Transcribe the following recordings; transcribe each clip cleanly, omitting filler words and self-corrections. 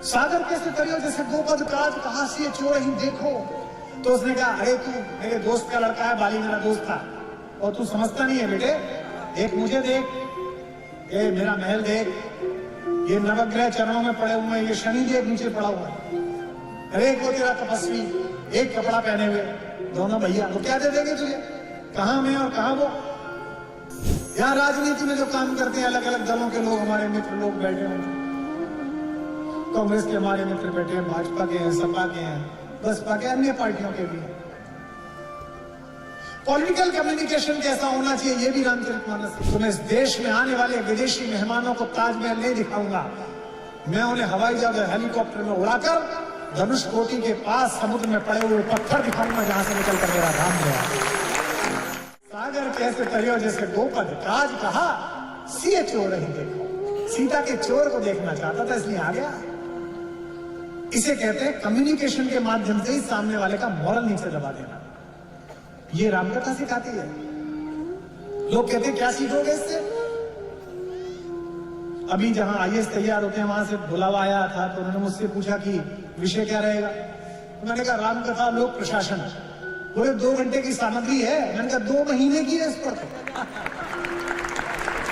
सागर कैसे करियो जैसे गोपद काज कहा सी चोर ही देखो। तो उसने कहा अरे तू मेरे दोस्त का लड़का है, बाली मेरा दोस्त था और तू समझता नहीं है बेटे, देख मुझे देख, ये मेरा महल देख, ये नवग्रह चरणों में पड़े हुए हैं, ये शनि देव नीचे पड़ा हुआ है, अरे एक वो तेरा तपस्वी एक कपड़ा पहने हुए दोनों भैया, वो क्या दे देंगे तुझे? कहां मैं और कहां वो? यहाँ राजनीति में जो काम करते हैं अलग अलग दलों के लोग, हमारे मित्र लोग बैठे हैं, कांग्रेस के हमारे मित्र बैठे हैं, भाजपा के हैं, सपा के हैं, बसपा के, अन्य पार्टियों के भी हैं। पॉलिटिकल कम्युनिकेशन कैसा होना चाहिए ये भी रामचरितमानस है। तो मैं इस देश में आने वाले विदेशी मेहमानों को ताजमहल नहीं दिखाऊंगा, मैं उन्हें हवाई जहाज हेलीकॉप्टर में उड़ाकर धनुष कोटि के पास समुद्र में पड़े हुए पत्थर दिखाऊंगा जहां से निकल कर मेरा राम गया। सागर कैसे तरियो जैसे गोपद काज कहा सीए चोर ही देखो। सीता के चोर को देखना चाहता था इसलिए आ गया। इसे कहते हैं कम्युनिकेशन के माध्यम से ही सामने वाले का मॉरल नीचे दबा देना। ये रामकथा सिखाती है। लोग कहते हैं क्या सीखोगे इससे? अभी जहां आईएएस तैयार होते हैं वहां से बुलावा आया था, तो उन्होंने मुझसे पूछा कि विषय क्या रहेगा। तो मैंने कहा रामकथा लोक प्रशासन। बोले 2 घंटे की सामग्री है। मैंने कहा 2 महीने की है इस पर।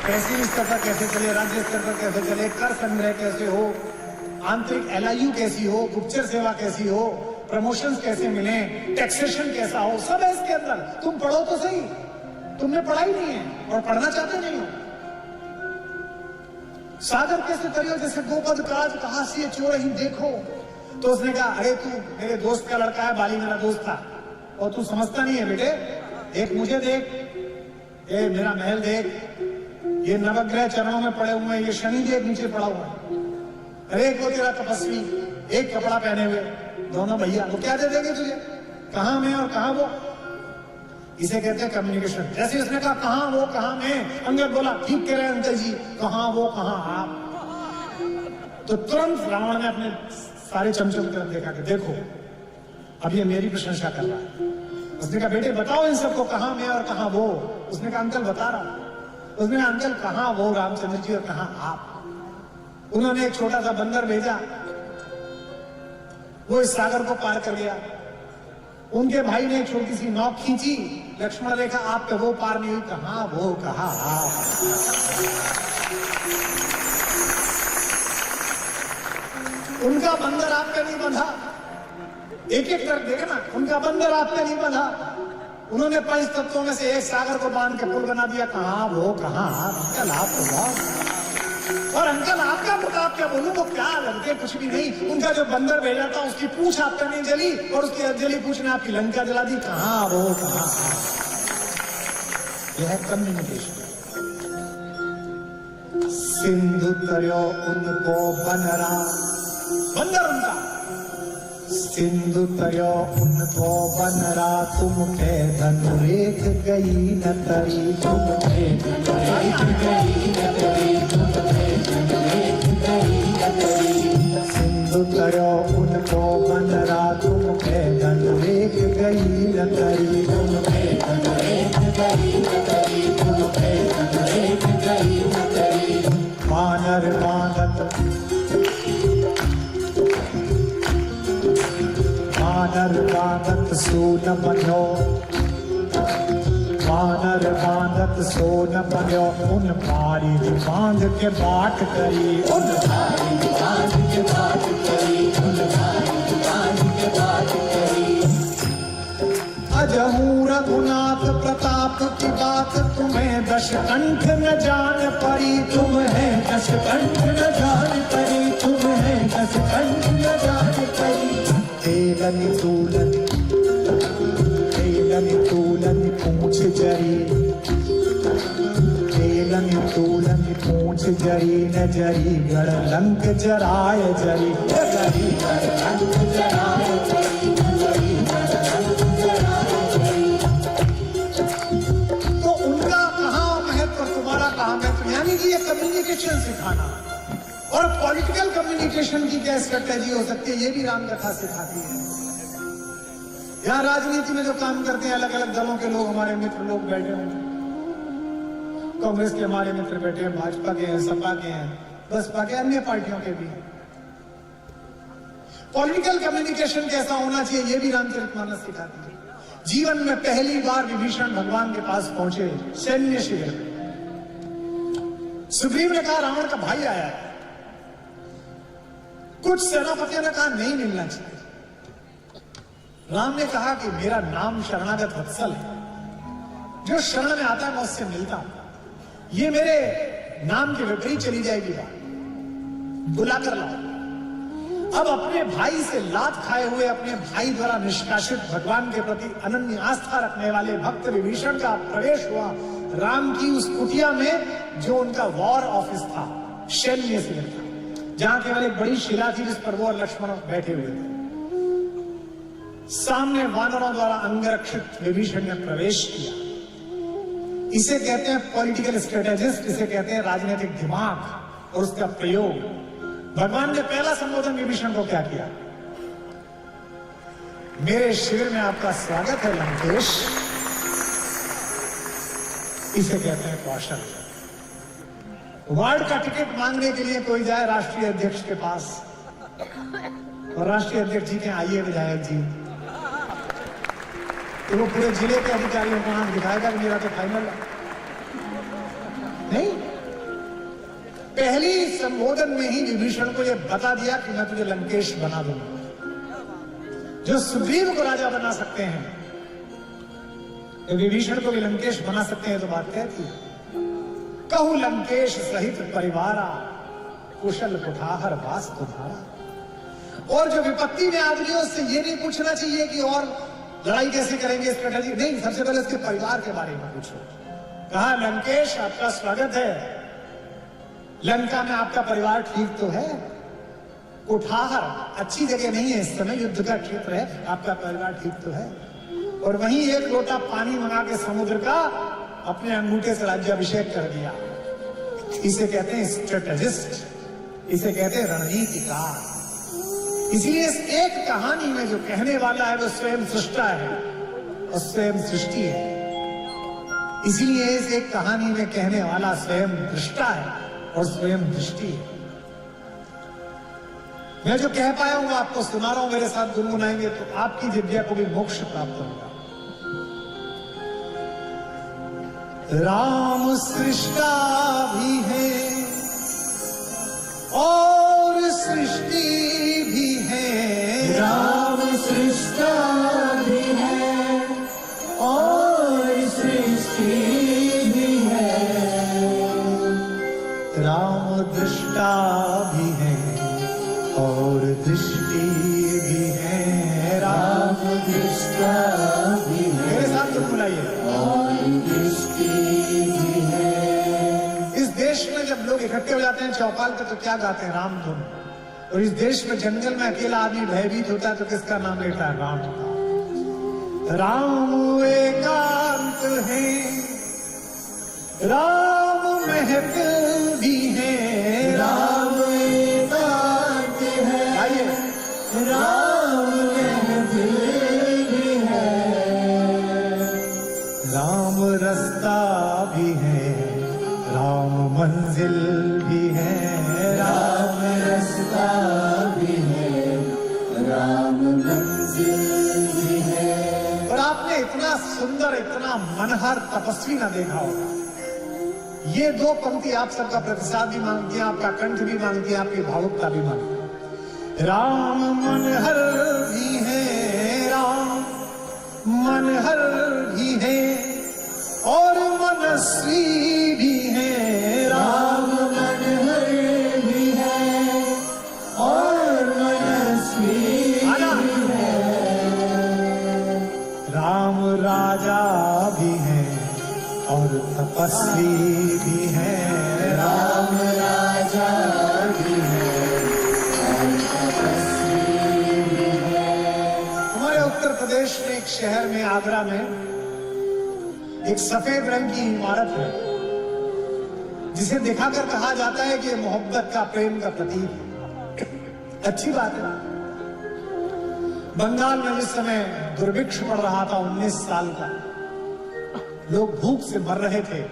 तहसील स्तर पर कैसे चले, राज्य स्तर पर कैसे चले, कर संग्रह कैसे हो, आंतरिक एलआईयू कैसी हो, गुप्तचर सेवा कैसी हो, प्रमोशंस कैसे मिले, टैक्सेशन कैसा हो, सब है इसके अंदर। तुम पढ़ो तो सही, तुमने पढ़ाई नहीं है और पढ़ना चाहते नहीं हो। सागर कैसे करियो जैसे गोपद काज कहा सी चोर ही देखो। तो उसने कहा अरे तू मेरे दोस्त का लड़का है, बाली मेरा दोस्त था और तू समझता नहीं है बेटे, देख मुझे देख, ये मेरा महल देख, ये नवग्रह चरणों में पड़े हुए हैं, ये शनि देव नीचे पड़ा हुआ है, अरे एक वो तेरा तपस्वी एक कपड़ा पहने हुए दोनों भैया, वो क्या दे देंगे तुझे? कहां मैं और कहां वो? इसे कहते हैं कम्युनिकेशन। जैसे उसने कहा कहां वो कहां मैं, अंगद बोला ठीक कह रहे हैं अंकल जी, कहां वो कहां आप। तो तुरंत रावण ने अपने सारे चमचम की तरफ देखा कि देखो अब ये मेरी प्रशंसा कर रहा है। उसने कहा बेटे बताओ इन सबको कहां मैं और कहां वो। उसने कहा अंकल बता रहा। उसने कहा अंकल कहां वो रामचंद्र जी और कहां आप। उन्होंने एक छोटा सा बंदर भेजा, वो इस सागर को पार कर गया। उनके भाई ने एक छोटी सी नौक खींची, लक्ष्मण रेखा आप पे वो पार नहीं हुई, कहां वो कहां आप। उनका बंदर आप पे नहीं बंधा, एक एक तरफ देखना, उनका बंदर आप पे नहीं बंधा। उन्होंने 5 तत्वों में से एक सागर को बांध के पुल बना दिया, कहां वो कहां आप। अंकल आप होगा और अंकल आपका प्रताप क्या बोलूं, वो क्या लड़के कुछ भी नहीं। उनका जो बंदर भेजा था उसकी पूंछ आप पे नहीं जली और उसकी जली पूंछ ने आपकी लंका जला दी, कहां वो कहां आप। यह है कम्युनिकेशन। सिंधु तर्यो उनको बनरा, बंदर उनका सिंधु तर्यो उनको बनरा, तुम पे धनुरेख गई न तरी, तुम पे धनुरेख गई न तरी, तुम पे धनुरेख गई न तरी। सिंधु तर्यो उनको बनरा, तुम पे धनुरेख गई न तरी, तुम पे धनुरेख गई न तरी, तुम पे धनुरेख गई न तरी। वानर मानत वानर बांधत सोन बन्यो, वानर बांधत सोन बन्यो, उन भारी बांध के बाट करी, उन भारी बांध के बाट करी, उन भारी बांध के बाट करी। अजहू रघुनाथ प्रताप की बात, तुम्हें दशकंठ न जान पड़ी, तुम्हें दशकंठ न जान पड़ी, तुम्हें दशकंठ न जान पड़ी। तेलनि तूलनि पूछ जरी, तेलनि तूलनि पूछ जरी, न जरी गढ़ लंक जराय जरी, जरी गढ़ लंक जराय जरी, जरी गढ़ लंक जराय जरी। तो उनका कहाँ महत्व और तुम्हारा कहाँ महत्व, यानी कि ये कम्युनिकेशन सिखाना। और पॉलिटिकल कम्युनिकेशन की क्या स्ट्रेटेजी हो सकती है ये भी रामकथा सिखाती है। यहाँ राजनीति में जो काम करते हैं अलग अलग दलों के लोग, हमारे मित्र लोग बैठे हैं, कांग्रेस के हमारे मित्र बैठे हैं, भाजपा के हैं, सपा के हैं, बसपा के, अन्य पार्टियों के भी हैं। पॉलिटिकल कम्युनिकेशन कैसा होना चाहिए ये भी रामचरितमानस सिखाती है। जीवन में पहली बार विभीषण भगवान के पास पहुंचे सैन्य शिविर में। सुग्रीव ने कहा रावण का भाई आया है। कुछ सेनापतियों ने कहा नहीं मिलना चाहिए। राम ने कहा कि मेरा नाम शरणागत वत्सल है, जो शरण में आता है मैं उससे मिलता हूं। ये मेरे नाम के विपरीत चली जाएगी बात, बुलाकर लाओ। अब अपने भाई से लात खाए हुए, अपने भाई द्वारा निष्कासित, भगवान के प्रति अनन्य आस्था रखने वाले भक्त विभीषण का प्रवेश हुआ राम की उस कुटिया में जो उनका वॉर ऑफिस था, सैन्य शिविर था, जहां केवल एक बड़ी शिला थी जिस पर वो और लक्ष्मण बैठे हुए थे। सामने वानरों द्वारा अंगरक्षित विभीषण ने प्रवेश किया। इसे कहते हैं पॉलिटिकल स्ट्रेटेजिस्ट, इसे कहते हैं राजनीतिक दिमाग और उसका प्रयोग। भगवान ने पहला संबोधन विभीषण को क्या किया? मेरे शिविर में आपका स्वागत है लंकेश। इसे कहते हैं कौशल। वार्ड का टिकट मांगने के लिए कोई जाए राष्ट्रीय अध्यक्ष के पास और राष्ट्रीय अध्यक्ष जी के आइए विधायक जी, तो वो पूरे जिले के अधिकारियों को नाम दिखाएगा कि मेरा तो फाइनल है। नहीं, पहली संबोधन में ही विभीषण को यह बता दिया कि मैं तुझे लंकेश बना दूंगा। जो सुग्रीव को राजा बना सकते हैं, तो विभीषण को भी लंकेश बना सकते हैं। तो बात कहती है कहूं लंकेश सहित परिवारा, कुशल कुठाहर वास तुम्हारा। और जो विपत्ति में आदमी है उससे ये नहीं पूछना चाहिए कि और लड़ाई कैसे करेंगे, स्ट्रेटेजी नहीं, सबसे पहले उसके परिवार के बारे में पूछो। कहा लंकेश आपका स्वागत है, लंका में आपका परिवार ठीक तो है? कुठाहर अच्छी जगह नहीं है, इस समय युद्ध का क्षेत्र है, आपका परिवार ठीक तो है? और वहीं एक लोटा पानी मंगा के समुद्र का अपने अंगूठे से राज्याभिषेक कर दिया। इसे कहते हैं स्ट्रेटेजिस्ट, इसे कहते हैं रणनीतिकार। इसलिए इस एक कहानी में जो कहने वाला है वो स्वयं सृष्टा है और स्वयं सृष्टि है। इसलिए इस एक कहानी में कहने वाला स्वयं दृष्टा है और स्वयं दृष्टि है। मैं जो कह पाया हूं आपको सुना रहा हूं, मेरे साथ गुनगुनाएंगे तो आपकी जिज्ञा को भी मोक्ष प्राप्त होगा। राम सृष्टा भी है और सृष्टि भी है। राम सृष्टा भी है और सृष्टि भी है। राम दृष्टा भी है और दृष्टि भी है। राम दृष्टा भी है, मेरे साथ तुम बुलाइए, और दृष्टि भी है। इस देश में जब लोग इकट्ठे हो जाते हैं चौपाल पे तो क्या गाते हैं? राम धुन। और इस देश में जंगल में अकेला आदमी भयभीत होता है तो किसका नाम लेता है? राम का। राम एकांत है, राम महक भी है। राम एकांत है, आइए, राम महफिल भी है। राम रास्ता भी है, राम मंजिल भी है। राम रास्ता भी है, राम मंजिल भी है। और आपने इतना सुंदर, इतना मनहर तपस्वी ना देखा होगा। ये दो पंक्ति आप सबका प्रतिसाद भी मांगती है, आपका कंठ भी मांगती है, आपकी भावुकता भी मांगती है। राम मनहर भी है, राम मनहर भी है और मनस्वी भी है। राम मनहर भी है और मनस्वी भी है। राम राजा भी है और तपस्वी भी है। राम राजा भी है और तपस्वी भी है। हमारे उत्तर प्रदेश में एक शहर में, आगरा में, एक सफेद रंग की इमारत है जिसे दिखाकर कहा जाता है कि मोहब्बत का, प्रेम का प्रतीक है। अच्छी बात है। बंगाल में जिस समय दुर्भिक्ष पड़ रहा था, 19 साल का, लोग भूख से मर रहे थे,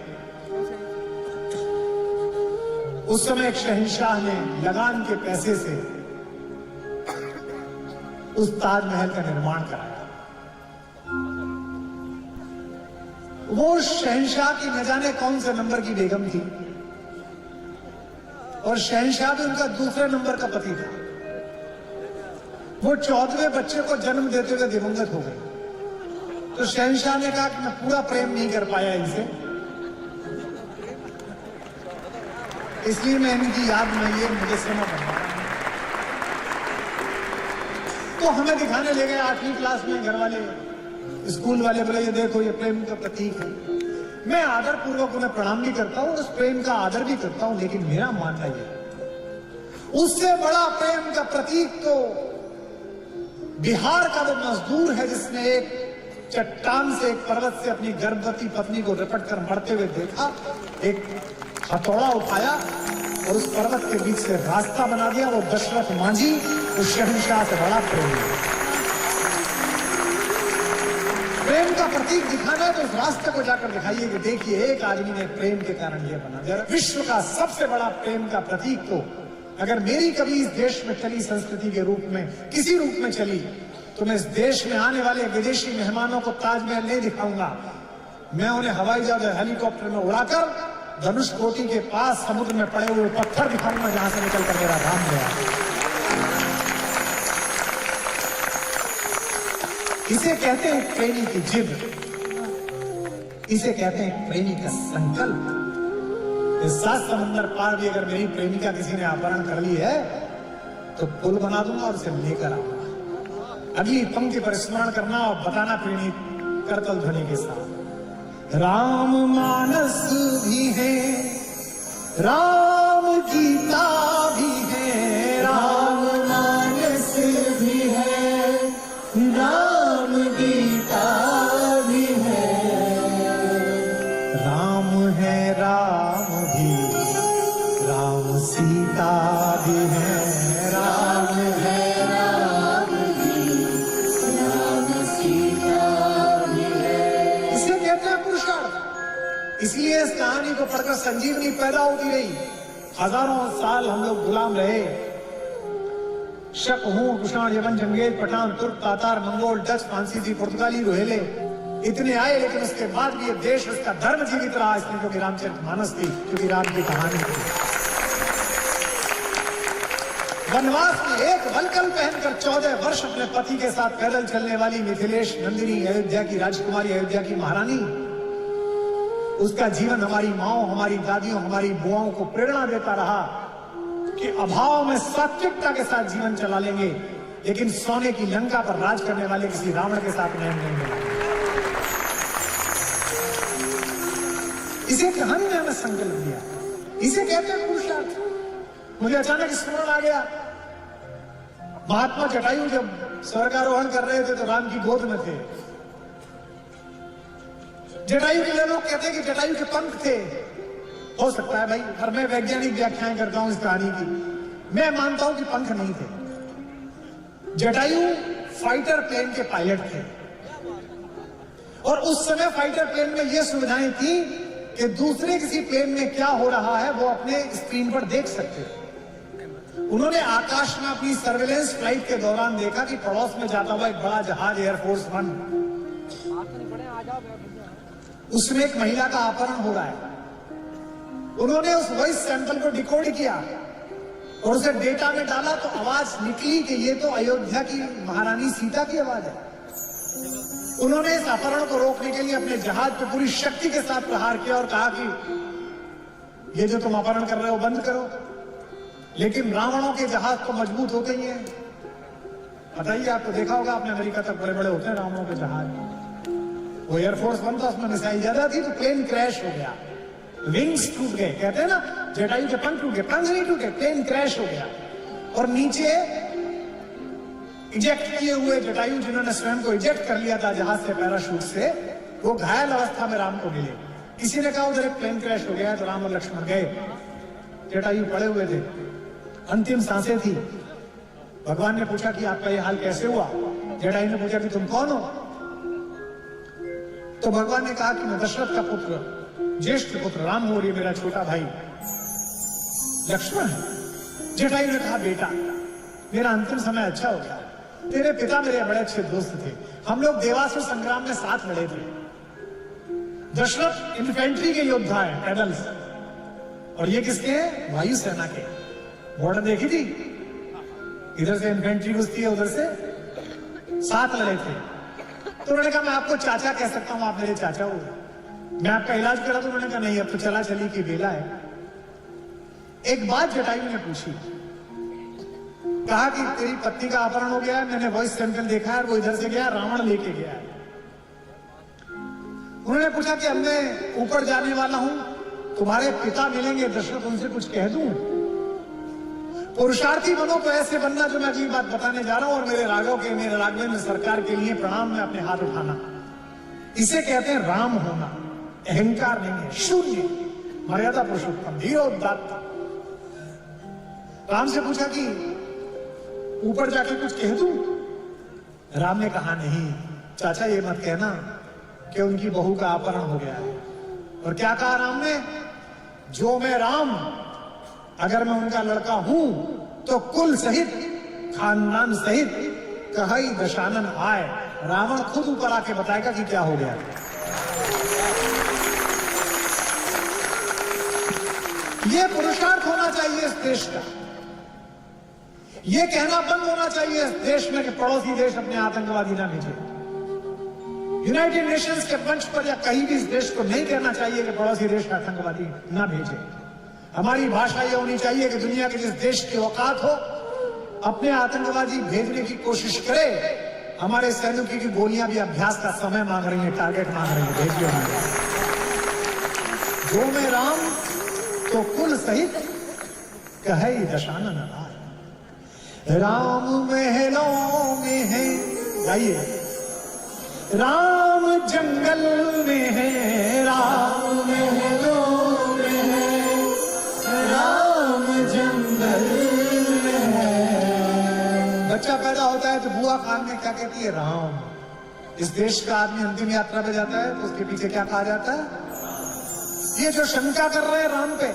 उस समय एक शहंशाह ने लगान के पैसे से उस ताजमहल का निर्माण कराया। वो शहंशाह की न जाने कौन से नंबर की बेगम थी और शहंशाह भी उनका दूसरे नंबर का पति था। वो 14वें बच्चे को जन्म देते हुए दिवंगत हो गए। तो शहंशाह ने कहा कि मैं पूरा प्रेम नहीं कर पाया इनसे, इसलिए मैं इनकी याद में ये मुजस्समा बनवा रहा हूं। तो हमें दिखाने ले गए 8वीं क्लास में, घर वाले स्कूल वाले बोले ये देखो ये प्रेम का प्रतीक है। मैं आदर पूर्वक उन्हें प्रणाम भी करता हूं, उस प्रेम का आदर भी करता हूं, लेकिन मेरा मानना यह उससे बड़ा प्रेम का प्रतीक तो बिहार का वो मजदूर है जिसने एक चट्टान से, एक पर्वत से अपनी गर्भवती पत्नी को रपट कर मरते हुए देखा, एक हथौड़ा उठाया और उस पर्वत के बीच से रास्ता बना दिया। वो दशरथ मांझी उस शहंशाह से बड़ा प्रेम है। प्रेम का प्रतीक दिखाना है तो उस रास्ते को जाकर दिखाइए कि देखिए एक आदमी ने प्रेम के कारण ये बना दिया। विश्व का सबसे बड़ा प्रेम का प्रतीक तो अगर मेरी कभी इस देश में चली संस्कृति के रूप में, किसी रूप में चली, तो मैं इस देश में आने वाले विदेशी मेहमानों को ताजमहल नहीं दिखाऊंगा। मैं उन्हें हवाई जहाज हेलीकॉप्टर में उड़ाकर धनुषकोटी के पास समुद्र में पड़े हुए पत्थर दिखाऊंगा जहां से निकलकर मेरा राम गया। इसे कहते हैं प्रेमी की जिद, इसे कहते हैं प्रेमी का संकल्प। इस 7 समंदर पार भी अगर मेरी प्रेमिका किसी ने अपहरण कर ली है तो पुल बना दूंगा और उसे लेकर आऊंगा। अगली पंक्ति पर स्मरण करना और बताना प्रेमी करतल ध्वनि के साथ। राम मानस भी है, राम गीता भी है, राम मानस भी है, राम गीता भी है, राम है राम भी, राम सीता भी है, राम है राम भी, राम सीता भी है। इसे कहते हैं पुरुषार्थ। इसलिए इस कहानी को पढ़कर संजीवनी पैदा होती रही। हजारों साल हम लोग गुलाम रहे। शक, हूं, कुषाण, यवन, जंगेज, पठान, तुर्क, तातार, मंगोल, डच, फ्रांसीसी, पुर्तगाली, रोहेले इतने आए, लेकिन उसके बाद भी ये देश, उसका धर्म जीवित रहा, इसलिए क्योंकि रामचरितमानस थी, क्योंकि राम की कहानी थी। वनवास में एक वलकल पहनकर 14 वर्ष अपने पति के साथ पैदल चलने वाली मिथिलेश नंदिनी, अयोध्या की राजकुमारी, अयोध्या की महारानी, उसका जीवन हमारी माओ, हमारी दादियों, हमारी बुआओं को प्रेरणा देता रहा कि अभाव में सात्विकता के साथ जीवन चला लेंगे, लेकिन सोने की लंका पर राज करने वाले किसी रावण के साथ नहीं मिलेंगे। इसे कहानी ने हमें संकल्प दिया। इसे कहते हैं पुरुषार्थ। मुझे अचानक स्मरण आ गया, महात्मा जटायु जब स्वर्गारोहण कर रहे थे तो राम की गोद में थे। जटायु के लिए लोग कहते हैं कि जटायु के पंख थे। हो सकता है भाई, पर मैं वैज्ञानिक व्याख्याएं करता हूं इस कहानी की। मैं मानता हूं कि पंख नहीं थे। जटायु फाइटर प्लेन के पायलट थे और उस समय फाइटर प्लेन में यह सुविधाएं थी कि दूसरे किसी प्लेन में क्या हो रहा है वो अपने स्क्रीन पर देख सकते थे। उन्होंने आकाश में अपनी सर्वेलेंस फ्लाइट के दौरान देखा कि पड़ोस में जाता हुआ एक बड़ा जहाज एयरफोर्स 1, उसमें एक महिला का अपहरण हो रहा है। उन्होंने उस वॉइस सैंपल को डिकोड किया और उसे डेटा में डाला तो आवाज निकली कि ये तो अयोध्या की महारानी सीता की आवाज है। उन्होंने इस अपहरण को रोकने के लिए अपने जहाज पर पूरी शक्ति के साथ प्रहार किया और कहा कि ये जो तुम अपहरण कर रहे हो बंद करो। लेकिन रावणों के जहाज तो मजबूत होते ही हैं। बताइए, आपको देखा होगा, आपने अमेरिका तक बड़े बड़े होते हैं रावणों के जहाज। वो एयरफोर्स 1 था, उसमें मिसाइल ज्यादा थी तो प्लेन क्रैश हो गया, विंग्स टूट गए। कहते हैं ना जटायु के पंख टूट गए, पंख नहीं टूटे, प्लेन क्रैश हो गया। और नीचे इजेक्ट किए हुए जटायु, जिन्होंने स्वयं को इजेक्ट कर लिया था जहाज से पैराशूट से, वो घायल अवस्था में राम को मिले। किसी ने कहा उधर एक प्लेन क्रैश हो गया है, तो राम और लक्ष्मण गए। जटायु पड़े हुए थे, अंतिम सांसें थी। भगवान ने पूछा कि आपका यह हाल कैसे हुआ? जटायु ने पूछा कि तुम कौन हो? तो भगवान ने कहा कि मैं दशरथ का पुत्र, ज्येष्ठ पुत्र राम हूं, ये मेरा छोटा भाई लक्ष्मण है। जटायु ने कहा बेटा, मेरा अंतिम समय अच्छा हो गया, तेरे पिता मेरे बड़े अच्छे दोस्त थे, हम लोग देवासुर संग्राम में साथ लड़े थे। दशरथ इन्फेंट्री के योद्धा है, पैदल्स, और ये किसके हैं? वायुसेना के। बॉर्डर देखी थी, इधर से इन्फेंट्री घुसती है, उधर से, साथ लड़े थे। तो उन्होंने कहा मैं आपको चाचा कह सकता हूं, आप मेरे चाचा हो, मैं आपका इलाज करा। तो उन्होंने कहा नहीं, अब तो चला चली की बेला है। एक बात जटायु ने पूछी, कहा कि तेरी पत्नी का अपहरण हो गया है, मैंने वॉइस सेंट्रल देखा है, वो इधर से गया, रावण लेके गया है। उन्होंने पूछा कि अब मैं ऊपर जाने वाला हूं, तुम्हारे पिता मिलेंगे, दशरथ, उनसे कुछ कह दूं? पुरुषार्थी बनो तो ऐसे बनना, जो मैं अगली बात बताने जा रहा हूं, और मेरे राघव के, मेरे राघवेंद्र सरकार के लिए प्रणाम में अपने हाथ उठाना। इसे कहते हैं राम होना। अहंकार नहीं है, शून्य, मर्यादा पुरुषोत्तम, धीरोदात्त। राम से पूछा कि ऊपर जाके कुछ कह दूं? राम ने कहा नहीं चाचा, ये मत कहना कि उनकी बहू का अपहरण हो गया है। और क्या कहा राम ने? जो मैं राम, अगर मैं उनका लड़का हूं तो कुल सहित, खानदान सहित कहीं दशानन आए। रावण खुद ऊपर आके बताएगा कि क्या हो गया। यह पुरुषार्थ होना चाहिए इस देश का। यह कहना बंद होना चाहिए इस देश में कि पड़ोसी देश अपने आतंकवादी ना भेजे। यूनाइटेड नेशंस के मंच पर या कहीं भी इस देश को नहीं कहना चाहिए कि पड़ोसी देश आतंकवादी ना भेजे। हमारी भाषा यह होनी चाहिए कि दुनिया के जिस देश की औकात हो, अपने आतंकवादी भेजने की कोशिश करे। हमारे सैनिकों की गोलियां भी अभ्यास का समय मांग रही हैं, टारगेट मांग रही हैं, भेजिए हमें। जो मैं राम तो कुल सहित कहे दशानन आए। राम महलों में है, गाइए, राम जंगल में है, राम महलों में है, राम जंगल में है। बच्चा पैदा होता है तो बुआ कान में क्या कहती है? राम। इस देश का आदमी अंतिम यात्रा पे जाता है तो उसके पीछे क्या कहा जाता है? ये जो शंका कर रहे हैं राम पे,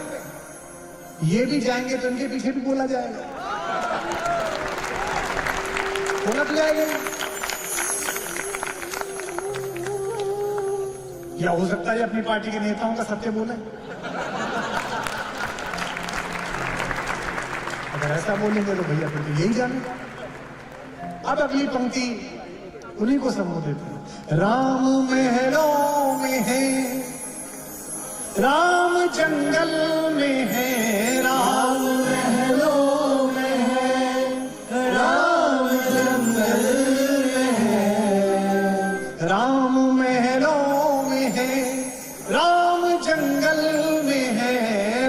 ये भी जाएंगे तो इनके पीछे भी बोला जाएगा, बोला तो जाएगा। या हो सकता है अपनी पार्टी के नेताओं का सत्य बोले। अगर ऐसा बोलेंगे तो भैया फिर तो यही जाने। अब अगली पंक्ति उन्हीं को संबोधित है। राम महलों में है, राम जंगल में है, राम महलों में है, राम जंगल में है। राम महलों में है, राम जंगल में है,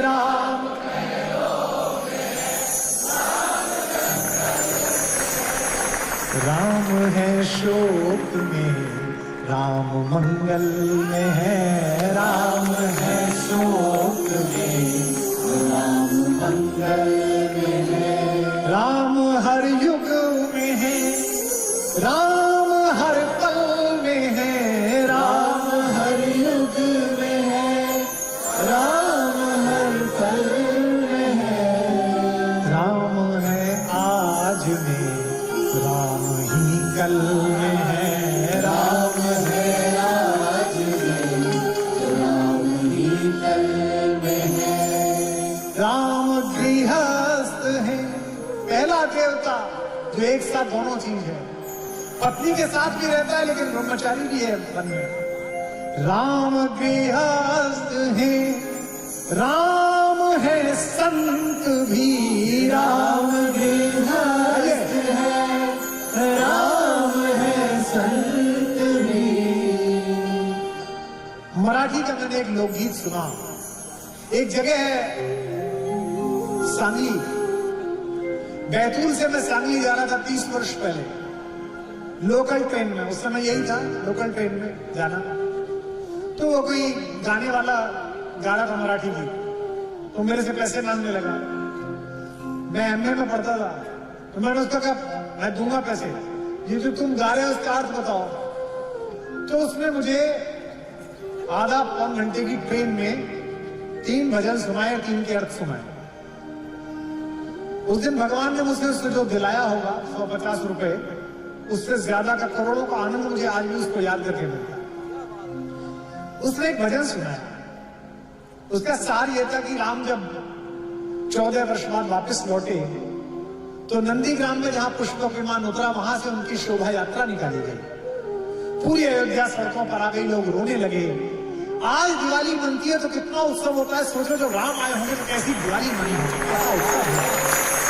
राम महलों में है, राम है शोक में, राम मंगल में है, राम है शोक में, राम मंगल में है। राम हर युग में है, राम हर पल में है, राम हर युग में है, राम हर पल में है। राम है आज में, राम ही कल में है, राम है आज में, राम ही कल में है। राम गृहस्थ है, पहला देवता जो एक साथ दोनों चीज है, पत्नी के साथ भी रहता है लेकिन ब्रह्मचारी भी है वन में। राम गृहस्थ है, राम है संत भी, राम गृहस्थ है, राम है संत भी। मराठी का मैंने एक लोकगीत सुना। एक जगह है सांगली, बैतूल से मैं सांगली जा रहा था 30 वर्ष पहले, लोकल ट्रेन में। उस समय यही था, लोकल ट्रेन में जाना। तो वो कोई गाने वाला गा रहा था मराठी गीत, तो मेरे से पैसे मांगने लगा। मैं एमए में पढ़ता था, तो मैंने उसको कहा मैं दूंगा पैसे, ये जो तुम गा रहे हो उसका अर्थ बताओ। तो उसने मुझे आधा पौन घंटे की ट्रेन में 3 भजन सुनाए, 3 के अर्थ सुनाए। उस दिन भगवान ने मुझसे उसको जो दिलाया होगा 150 रुपए, उससे ज्यादा का करोड़ों का आनंद मुझे आज भी उसको याद करके मिलता है। उसने एक भजन सुनाया, उसका सार यह था कि राम जब 14 वर्ष बाद वापस लौटे तो नंदीग्राम में जहां पुष्प विमान उतरा वहां से उनकी शोभा यात्रा निकाली गई। पूरी अयोध्या सड़कों पर आ गई, लोग रोने लगे। आज दिवाली मनती है तो कितना उत्सव होता है, सोचो जब राम आए होंगे तो कैसी दिवाली मनी होगी, कैसा उत्सव है।